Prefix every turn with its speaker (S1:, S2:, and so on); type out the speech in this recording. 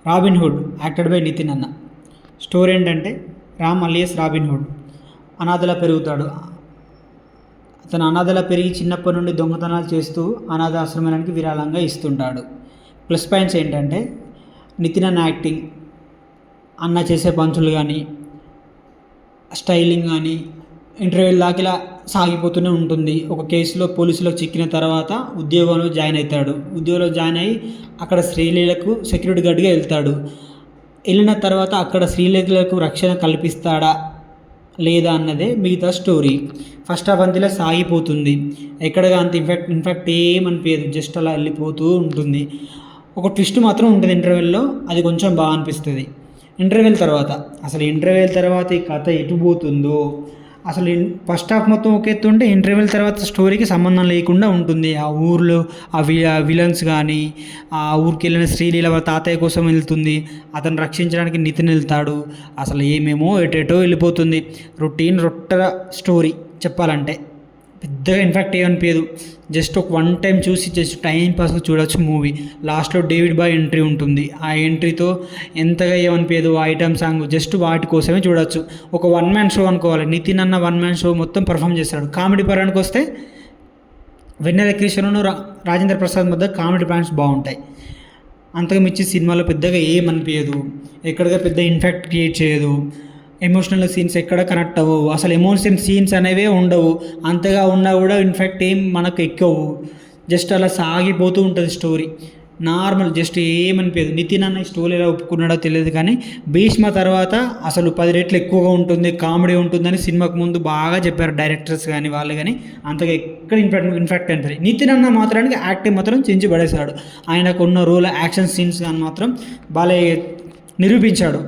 S1: Robin Hood acted by Nitin అన్న. Story ఏంటంటే Ram alias Robin Hood అనాథలా పెరుగుతాడు. అతను అనాథలా పెరిగి చిన్నప్పటి నుండి దొంగతనాలు చేస్తూ అనాథాశ్రమానికి విరాళంగా ఇస్తుంటాడు. ప్లస్ పాయింట్స్ ఏంటంటే నితిన్ అన్న యాక్టింగ్, అన్న చేసే పంచులు కానీ, స్టైలింగ్ కానీ ఇంటర్వ్యూల దాకా ఇలా సాగిపోతూనే ఉంటుంది. ఒక కేసులో పోలీసులకు చిక్కిన తర్వాత ఉద్యోగంలో జాయిన్ అవుతాడు. ఉద్యోగంలో జాయిన్ అయ్యి అక్కడ స్త్రీలకు సెక్యూరిటీ గార్డ్గా వెళ్తాడు. వెళ్ళిన తర్వాత అక్కడ స్త్రీలకు రక్షణ కల్పిస్తాడా లేదా అన్నదే మిగతా స్టోరీ. ఫస్ట్ హాఫ్ అంతలా సాగిపోతుంది. ఎక్కడగా అంత ఇన్ఫాక్ట్ ఏమనిపించదు, జస్ట్ అలా వెళ్ళిపోతూ ఉంటుంది. ఒక ట్విస్ట్ మాత్రం ఉంటుంది ఇంటర్వెల్లో, అది కొంచెం బాగా అనిపిస్తుంది. ఇంటర్వెల్ తర్వాత ఈ కథ ఎటు పోతుందో అసలు ఫస్ట్ హాఫ్ మొత్తం ఒక ఎత్తు ఉంటే ఇంటర్వెల్ తర్వాత స్టోరీకి సంబంధం లేకుండా ఉంటుంది. ఆ ఊర్లో విలన్స్ కానీ, ఆ ఊరికి వెళ్ళిన శ్రీలీల వాళ్ళ తాతయ్య కోసం వెళ్తుంది, అతను రక్షించడానికి నితిన్ వెళ్తాడు. అసలు ఏమేమో ఎటేటో వెళ్ళిపోతుంది. రొట్టె స్టోరీ చెప్పాలంటే పెద్దగా ఇన్ఫాక్ట్ ఏమనిపించదు. జస్ట్ ఒక వన్ టైం చూసి జస్ట్ టైం పాస్గా చూడొచ్చు మూవీ. లాస్ట్లో డేవిడ్ బాయ్ ఎంట్రీ ఉంటుంది. ఆ ఎంట్రీతో ఎంతగా ఏమనిపించదు. ఆ ఐటమ్ సాంగ్ జస్ట్ వాటి కోసమే చూడొచ్చు. ఒక వన్ మ్యాన్ షో అనుకోవాలి. నితిన్ అన్న వన్ మ్యాన్ షో మొత్తం పర్ఫామ్ చేస్తాడు. కామెడీ పరానికి వస్తే వెన్నెల కిషన్ను రాజేంద్ర ప్రసాద్ మధ్య కామెడీ పాయింట్స్ బాగుంటాయి. అంతగా మించి సినిమాలో పెద్దగా ఏమనిపించదు. ఎక్కడగా పెద్ద ఇన్ఫాక్ట్ క్రియేట్ చేయదు. ఎమోషనల్ సీన్స్ ఎక్కడ కనెక్ట్ అవ్వవు. అసలు ఎమోషనల్ సీన్స్ అనేవే ఉండవు. అంతగా ఉన్నా కూడా ఇన్ఫాక్ట్ ఏం మనకు ఎక్కవు. జస్ట్ అలా సాగిపోతూ ఉంటుంది స్టోరీ. నార్మల్ జస్ట్ ఏమనిపించదు. నితిన్ అన్న స్టోరీ ఎలా ఒప్పుకున్నాడో తెలియదు కానీ భీష్మ తర్వాత అసలు 10 రెట్లు ఎక్కువగా ఉంటుంది, కామెడీ ఉంటుందని సినిమాకు ముందు బాగా చెప్పారు డైరెక్టర్స్ కానీ వాళ్ళు కానీ. అంతగా ఎక్కడ ఇన్ఫాక్ట్ అనిపించదు. నితిన్ అన్న మాత్రానికి యాక్టింగ్ మాత్రం చించి పడేశాడు. ఆయనకు ఉన్న రోల్ యాక్షన్ సీన్స్ కానీ మాత్రం బాగా నిరూపించాడు.